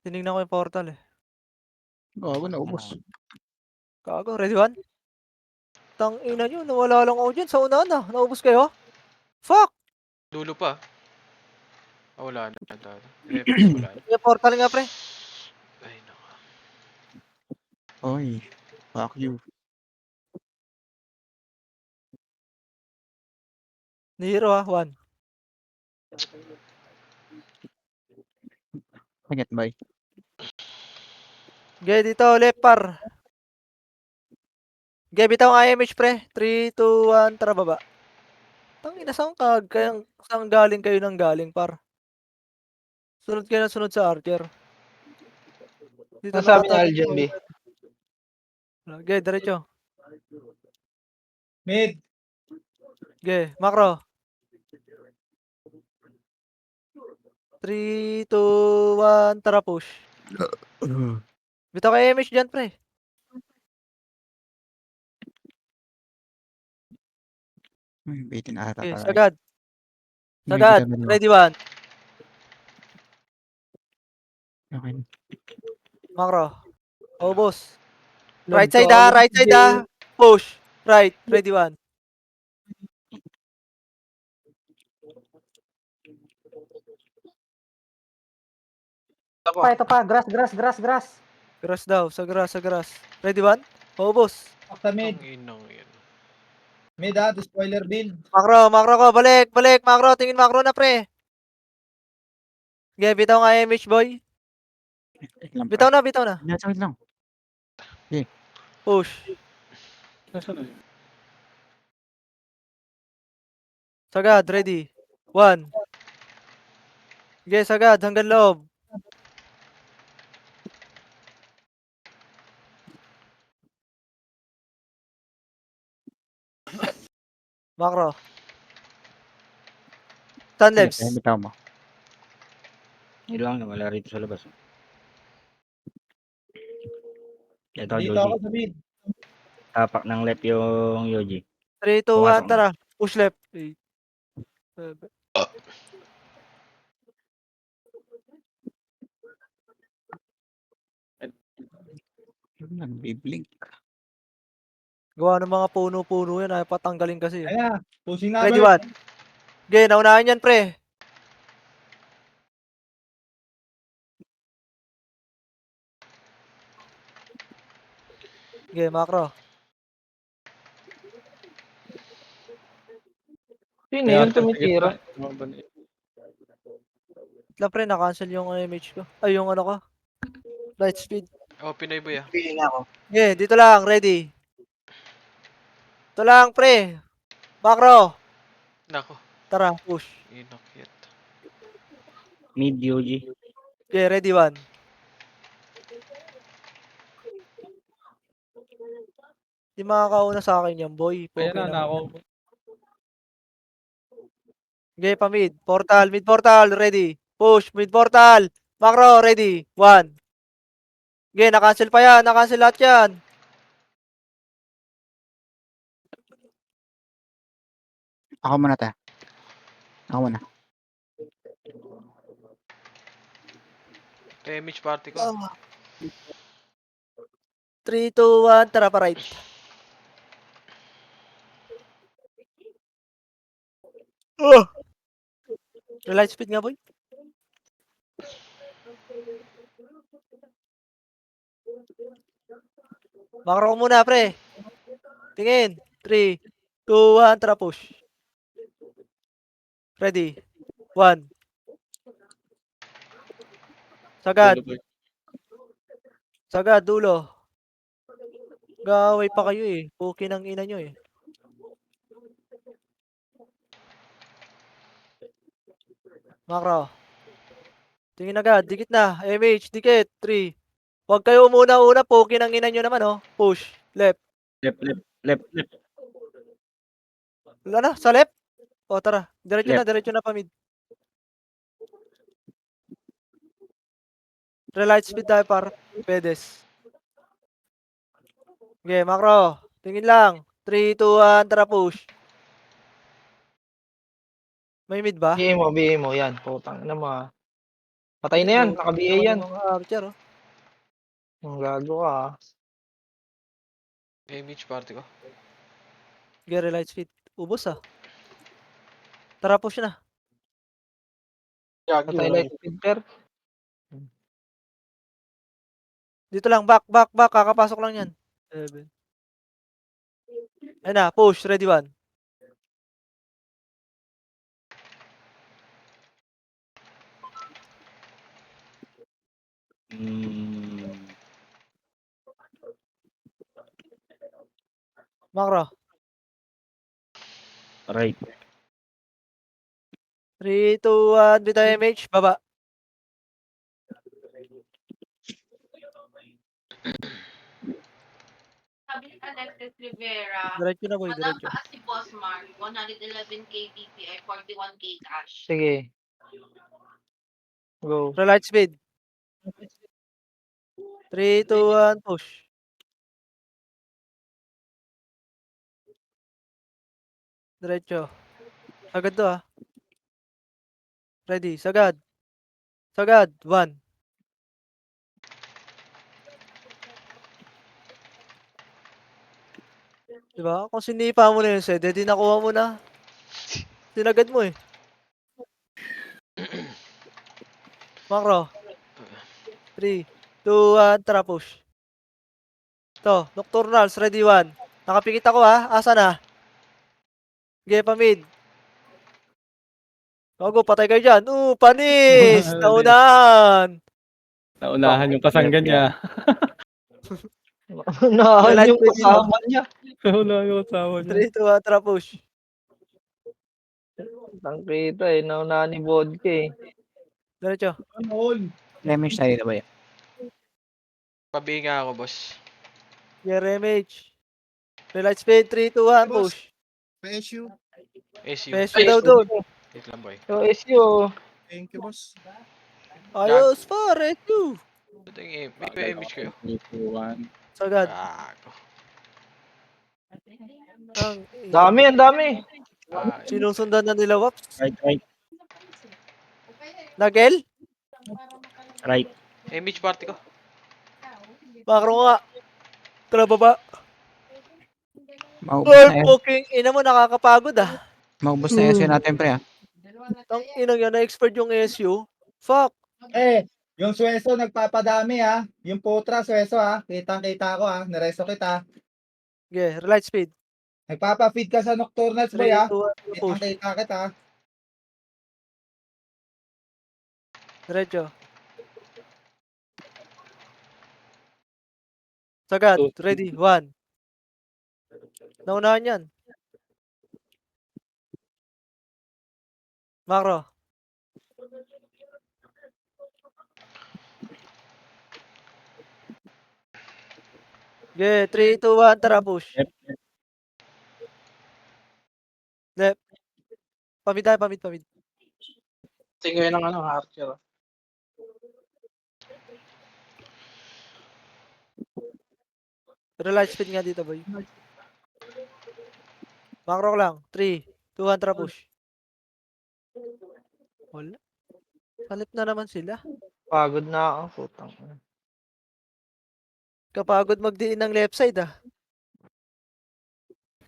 Tinignan ko yung portal eh. Gago, naubos. Kago, ready 1? Tangina nyo, nawala lang ako dyan sa unahan na. Naubos kayo? Fuck! Dulo pa. Ah, wala na. Wala na. Yung portal nga pre. Ay, naka. Oy. Fuck you. Ni Hero ha, 1. Ingat, bay. Okay, dito, left par. Okay, bitaw ang IMH pre. 3, 2, 1, tara baba. Tangina, saan galing kayo ng galing par? Sunod kayo na sunod sa Archer. Dito Nasabi ata- ni Algen B. Okay, diretso. Mid. Okay, macro. 3, 2, 1, tara push. Bitaw kay IMH dyan pre. Bitin ata Okay, talaga. sagad. May Sagad, kita dalawa. ready 1. Okay. Macro. Oh, boss. Right side ah. Push. Right, ready 1. Ito pa. Grass. Grass daw, sa grass. Ready 1? Oh, boss. Pasok sa mid. Ang inang yan. Mid di spoiler build. Macro ko. Balik. Macro, tingin macro na pre. Okay, bitaw nga MH boy. Wait lang, pre. Bitaw na. Wait lang. Push. Nasaan na yun? Sagad, ready. 1. Okay, sagad, hanggang loob. Macro. Sunlebs. Bitaw mo. Yun lang, wala rito sa labas. Ito, Dito Joji. ako sa mid. Tapak ng left yung Yoji. 3, 2, 1, Pumasok na. tara. Push left. 8, 7. Nagbiblink. Gawa ng mga puno-puno yan. Ayaw patanggalin kasi. Ayan na. Pushing Ready, namin. 1. Okay, naunahan yan, pre. Okay, macro. Sino yung tumitira? Lang, pre, na-cancel yung image ko. Ay, yung ano ko. Light speed. Oh, Pinoy boy ah. Pili na ako. Okay, dito lang. Ready. Ito lang, pre. Macro. Nako, Tara, push. inakyat. Mid Yoji. Okay, ready, 1. Di makakauna sa akin yan, boy. Ayan Okay na, naman. ako. Okay, pa mid. Portal, mid portal, ready. Push, mid portal. Macro, ready. 1. Okay, na-cancel pa yan. Na-cancel lahat yan. Ako muna ta. Ako muna. Image party ko. 3, 2, 1. Tara pa right. Oh! Relight speed nga, boy. Macro ko muna, pre. Tingin. 3, 2, 1. Tara push. Ready. 1. Sagad. Dulo boy. Sagad, dulo. Gaway pa kayo eh. Puki ng ina nyo eh. Macro. Tingin agad. Dikit na. MH, dikit. 3. Huwag kayo umuna-una. Puki ng ina nyo naman oh. Push. Left. Left. Wala na. Sa left. O tara. Left. Diretso na pa mid. Relight speed tayo par. Pedes. Okay, macro. Tingin lang. 3, 2, 1. Tara push. May mid ba? BA mo. Yan. Putang ina mo ah. Patay na yan. Naka-BA yan. Mga archer oh. Ang gago ka ah. Image party ko. Okay, relight speed. Ubos ah. Tara push na. Patay light speed per. Dito lang. Back. Kakapasok lang yan. 7. Ayun na. Push. Ready 1. Macro. Right. 3, 2, 1. Bitaw MH. Baba. Sabi ni Alexis Rivera, Diretso na boy. Madam Diretso. taas si Boss Mark, 111k DPI, 41k cash. Sige. Go. Relight speed. 3, 2, 1. Push. Diretso. Sagad to ah. Ready. Sagad. 1. Diba? Kung sinipa mo na yun, Sed, di nakuha mo na. Sinagad mo eh. Macro. 3, 2, 1. Tara push. Ito. Nocturnals. Ready 1. Nakapikit ako ha. Asa na? Sige pa mid. Gago, patay kayo dyan. Panis! Naunahan! Naunahan yung kasanggan niya. Naunahan yung kasama niya. Naunahan yung kasama niya. 3, 2, 1. Tara push. Tangkita eh. Naunahan ni Vodka eh. Diretso. All. Lemage tayo na ba yan? Pabi nga ako, boss. Yeah, remage. Relight speed. 3, 2, 1. Boss. Push. May issue. SU. Pesyo daw doon. Wait lang boy. Yo, SU. Thank you, boss. Ayos pare, Q. Ito yung may image kayo. 3, 2, 1. Sagad. Gago. Ang Dami, ang dami. sinusundan na nila Waps. Right. Nagel? Right. Image party ko. Makro nga. Tara baba. Maubos Well, na eh. poking ina mo nakakapagod ah. Maubos na SU natin pre ah. Tang ina yan, na-expert yung SU. Fuck. Yung Sweso nagpapadami ha. Yung Putra Sweso ha. Kitang-kita ko ha. Nareso kita. Okay, relight speed. Nagpapa-feed ka sa Nocturnals 3, boy ha. 2, 1, push. Kitang-kita kita. Diretso. Sagad. Ready. 1. Naunahan yan. Makro. Okay, 3, 2, 1, tara push. Left. Pamid tayo, pamid. Tingin ng ano, Archer. Relight speed nga dito, boy. Makro ko lang. 3, 2, 1, tara push. Wala. Kalip na naman sila. Pagod na ako, putang. Kapagod magdiin ng left side ah.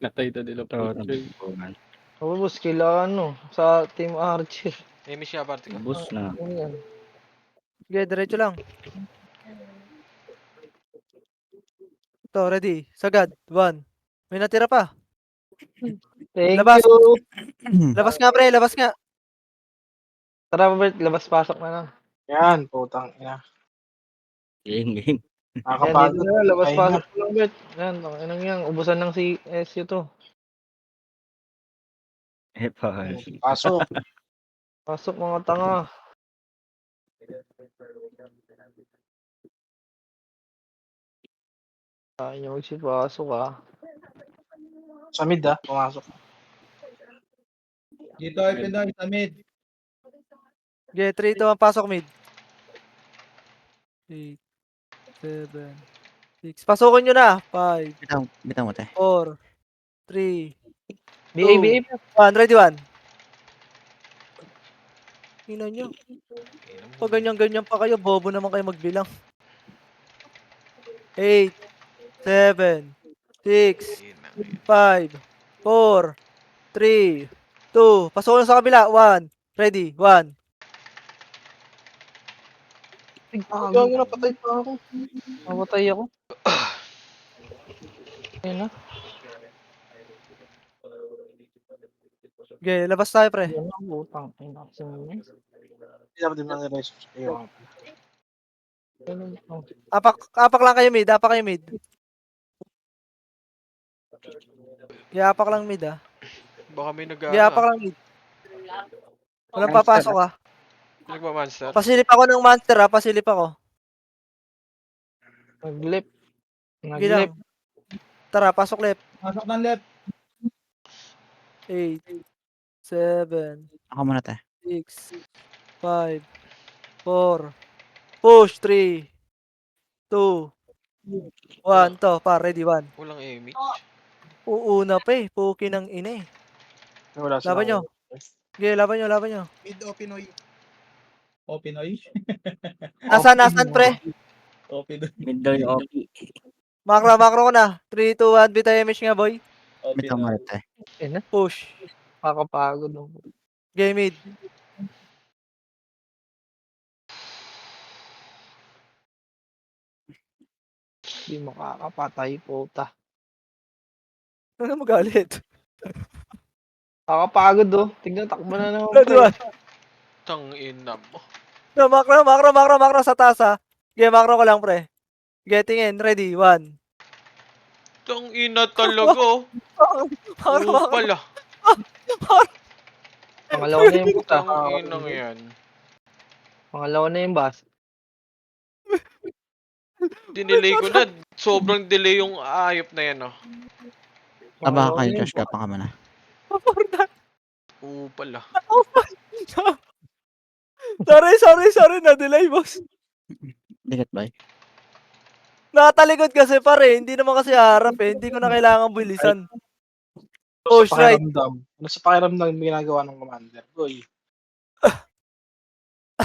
Natay to nila Ito, po. nagbubugan. Ubus kila ano, sa Team Archer. Image nga party ko. Bus na. Ano yan? Okay, diretso lang. To, ready. Sagad. 1. May natira pa. Thank Labas. you. Labas nga, pre. Labas nga. Tara, Bert, labas-pasok na lang. Yan, putang ina. Game. Yan, dito na, labas-pasok na lang, Bert. Yan, anong yan, ubusan ng si SU to. Pasok. Pasok mga tanga. Ayaw nyo magsipasok ah. Sa mid ah, pumasok. Dito ay Pinoy sa mid. Okay, 3, 2, 1, pasok mid. 8, 7, 6. Pasukin nyo na. 5, Bitaw mo te. 4, 3, BA. 1. Ready, 1. Tingnan nyo. Pag ganyan-ganyan pa kayo, bobo naman kayo magbilang. 8, 7, 6, 5, 4, 3, 2. Pasok na sa kabila. 1. Ready. 1. Gago, napatay pa ako. Napatay ako. Ayun na. Okay, labas tayo, pre. Ayun na, butang. Ayun na, sinunod. Apak lang kayo mid. Apak kayo mid. Okay, apak lang mid ah. Baka may Okay, apak lang mid. Walang papasok ah. Nagmamonster. Pasilip ako ng monster ah. Pasilip ako. Nag-lip. Sige lang. Tara, pasok left. Pasok ng left. 8, 7, Ako muna te. 6, 5, 4, push, 3, 2, 1, to, pa, ready, 1. Walang image. Uuna pa eh, puki ng ina eh. Laban nyo. Okay, laban nyo. Mid o Pinoy. O Pinoy? Nasaan, pre? O Pinoy. Mid daw yung okay. Makro ko na. 3, 2, 1, bita image nga, boy. O Bitaw mo Pinoy. te. Ayun na, Push. kakapagod. Game mid. Hindi makakapatay, puta. Ano magalit? Kakapagod oh. Tignan, takbo na naman. Ready, 1. Tangina mo. No, makro sa taas ah. Okay, makro ko lang, pre. Getting in, ready, 1. Tangina talaga oh. Makro. Oo pala. Pangalawa na yung puta. Tanginang yan. Pangalawa na yung boss. Dinelay ko na. Sobrang delay yung ayop na yan oh. Aba Pangalawa kayo na yung Josh, kapang ka muna. Kupal ah. Sorry, na-delay, boss. Ligat ba? Nakatalikod kasi pare, hindi naman kasi harap eh. Hindi ko na kailangan bilisan. Push right. Ano sa pakiramdam yung ginagawa ng commander? Uy.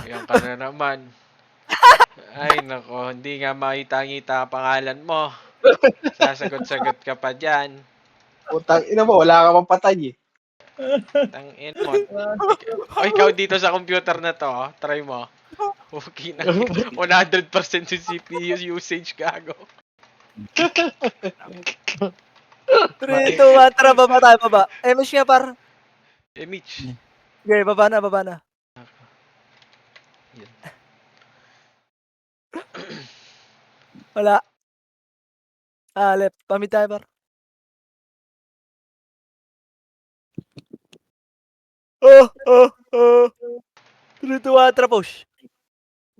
Ayan ka na naman. Ay nako, hindi nga makita-ngita ang pangalan mo. Sasagot-sagot ka pa dyan. Putang ina mo, wala ka pang patay eh. Tangin mo. O ikaw dito sa computer na to, oh. Try mo. Okay na. 100% yung CPU usage gago. 3, 2, 1, tara, baba tayo, baba. Mish nga par. Mitch. Okay, baba na. Yan. Wala. Left. Pamit tayo par. Oh. 3, 2, 1, tara, push.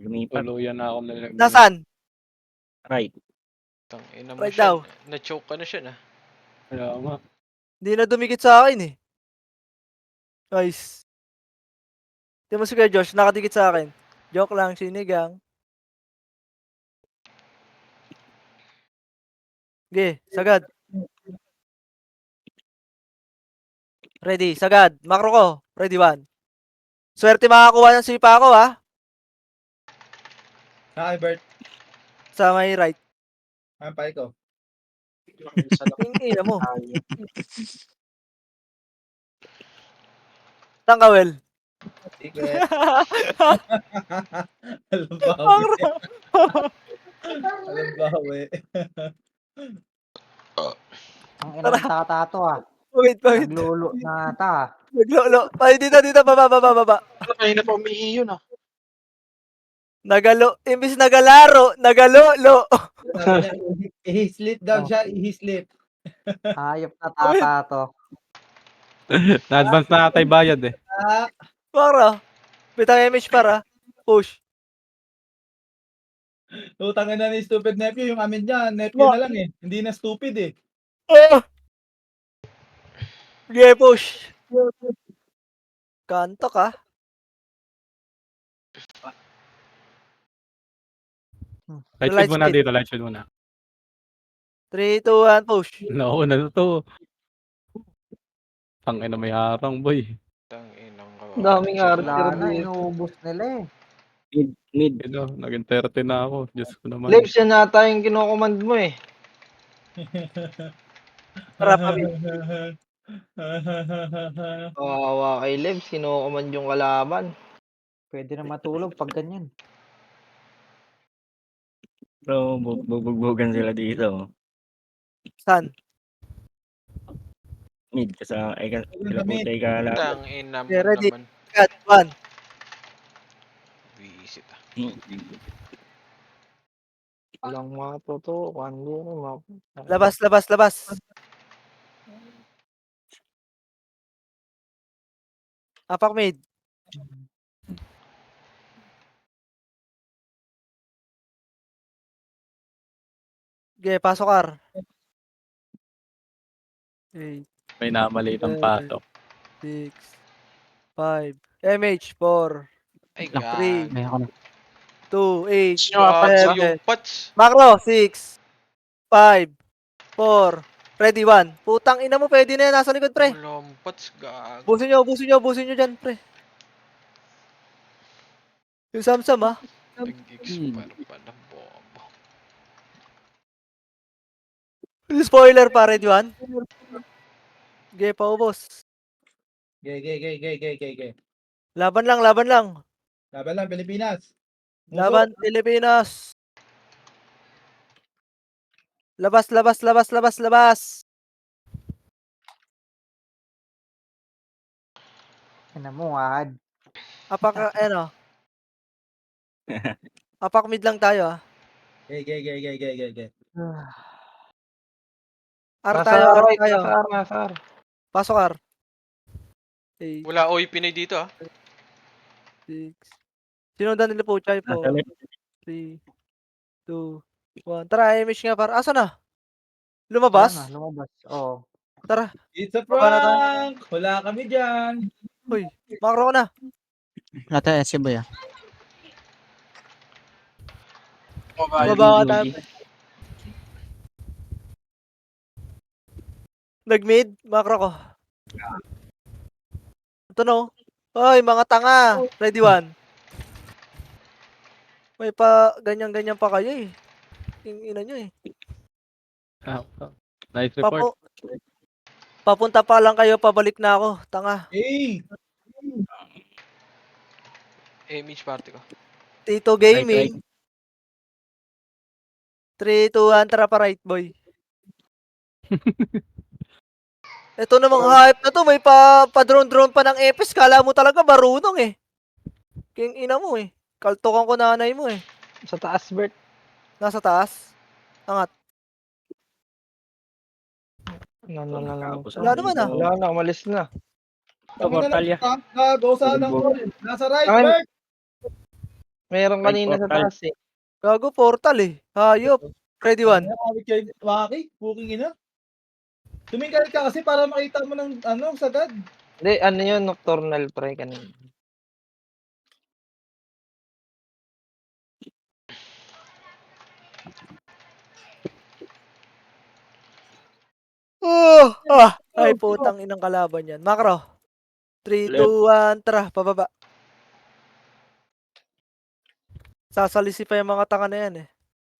Lumipat. Tuluyan na ako nalagyan. Nasaan? Right. Tangina mo Right siya. daw. Na-choke ka na siya na. Kaya nga. Hindi na dumikit sa akin eh. Nice. Tingnan mo si Kuya Josh, nakadikit sa akin. Joke lang, sinigang. Okay, sagad. Ready, sagad. Makro ko. Ready, 1. Swerte makakuha ng sipa ko ha. Hi, Bert. Sa may right. Ang pay ko. Tingin mo. Saan ka, Wel? Secret. Alam bawi. Alam bawi. Ang ina ng tata to ah. Wait. Naglolo na ata. Naglolo. Ay, dito, baba. Kanina pa umihi yun ah. Imbis nagalaro, nagalolo. Sabi niya, i-sleep daw siya, i-sleep. Hayop na tata to. Na-advance na atay bayad eh. Para. Bitang image para. Push. Utangin na ni stupid nephew, yung amin niya, nephew na lang eh. Hindi na stupid eh. Okay, push. Kanto ka. Light Light shield muna speed. dito, light shield muna. 3, 2, 1, push. Nauna na to. Tangina may harang boy. Tanginang ka. Daming archer Wala na, dito. inuubos nila eh. Mid. Ito, naging 30 na ako. Diyos ko naman. Lips, yan nata yung kinocommand mo eh. Para pamit. Kawawa kay Lips, kinocommand yung kalaban. Pwede na matulog pag ganyan. Bro, bubugbogan sila dito. Saan? Mid kasama. Ay, sila Mid. putay ka lang. Tangina mo Okay, ready. naman. Cut, 1. Visit ah. Walang matuto. Kando. Labas. Apak mid. Okay, pasok ar. 8, May namaliit ang pasok. 6, 5. MH, 4, Ay, 3, gago. 2, 8, Gago 7. yung pats. Macro, 6, 5, 4. Ready, 1. Putang ina mo, pwede na yan. Nasa likod, pre. Walang pats, gago. Busin nyo dyan, pre. Yung Samsam, ha? Nag-expire pa ng bombo. Spoiler pa, ready, 1. Okay, paubos. Gay. Laban lang. Laban lang, Pilipinas. Laban, Pilipinas. Labas. Ina mo, ahad. Apak, ano? Apak mid lang tayo, ha? Gay. Ar tayo. Nasar. Pasok, ar. 8, Wala OI Pinay dito ah. 6. Sinundan nila po, Chay po. Nasa left. 3, 2, 1. Tara, image nga, par. Asa na? Lumabas? Lumabas. Oo. Tara. It's a Baba na tayo. prank! Wala kami dyan. Hoy, makro ko na. Wala tayo SC boy ah. Baba ka tayo. pre. Nag-mid, makro ko. Ito no. Hoy, mga tanga. Ready one. May pa ganyan-ganyan pa kayo eh. Ina nyo eh. Ah, nice report. Papunta pa lang kayo, pabalik na ako. Tanga. Eh, Image party ko. Tito Gaming. 3, 2, 1, tara pa right boy. Ito namang hype na to, may pa-drone-drone pa ng Epes. Kala mo talaga marunong eh. King ina mo eh. Kaltokan ko nanay mo eh. Sa taas, Bert. Nasa taas. Angat. No. Wala naman ah. Wala na, umalis na. tangin na lang. Gago, saan ang call? Nasa right, Tangin. Bert. Meron kanina sa portal. taas eh. Gago portal eh. Hayop. Ready one. Maki, booking ina. Tumingkal ka kasi para makita mo ng ano, sagad. Hindi, ano yun, nocturnal pre kanina. Ay putang inang kalaban yan. Makro. 3, 2, 1, tara, pababa. Sasalisi pa yung mga tanga na yan eh.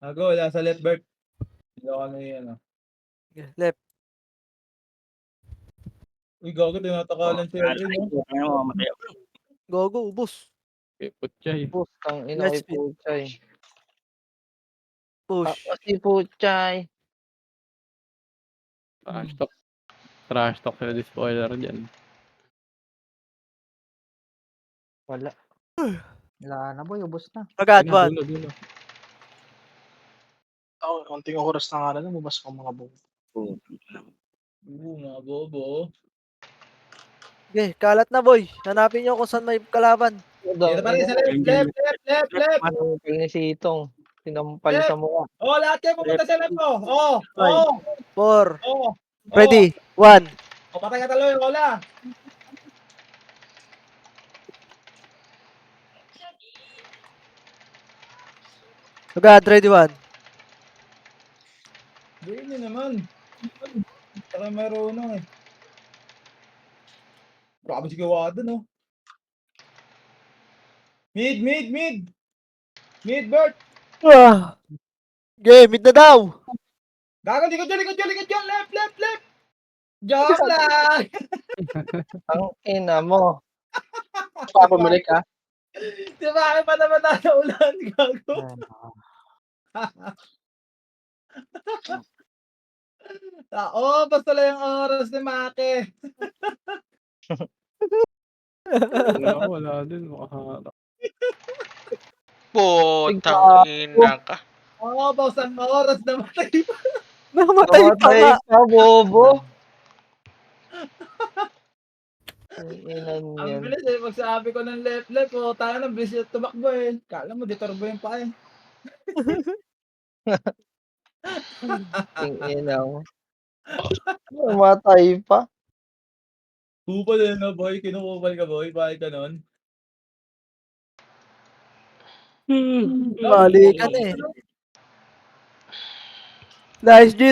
Gago, wala sa left, Bert. Hindi ako ano yan. Left. Uy, gago, tinatakalan si Elrin. no? Mamatay ako. Gogo, ubos. Putchay. Putang ina Let's kay Puchay. Push. Si Puchay. Trash talk. Trash talk sila di spoiler dyan. Wala. Wala na boy, ubos na. Agad, one. Dulo. Konting oras na nga lang, bubas ko mga buo. Mga bobo. Okay, kalat na boy. Hanapin nyo kung saan may kalaban. Dito pa rin sa left. Manupil ni Sitong. Sinampal sa mukha. Oh, lahat kayo pumunta sa left mo. Oh. 4. Oh. Ready. 1. O, patay ka talo yung wala. Agad, ready 1. Hindi naman. Saka marunong eh. Grabe si Gawado, no? Mid! Mid, Bert! Okay, mid na daw. Gago, likod dyan! Left! Joke lang! Ang ina mo. Papabalik ka? Di ba akin pa naman ulan, gago? Basta lang yung oras ni Maki. Wala din. Makaharap. Putang ina ka. Basta ang oras na matay pa. Namatay pa nga. Namatay pa, bobo. Ang ina Ang niyan. bilis eh, pagsabi ko ng left, tayo ng bilis yung tumakbo eh. Kala mo, deturbo yung pa eh. Ang ina mo. Namatay pa. Kupal eh, no, boy? Kinukupal ka, boy? Bakit ganon? Mali ka na eh. Nice G.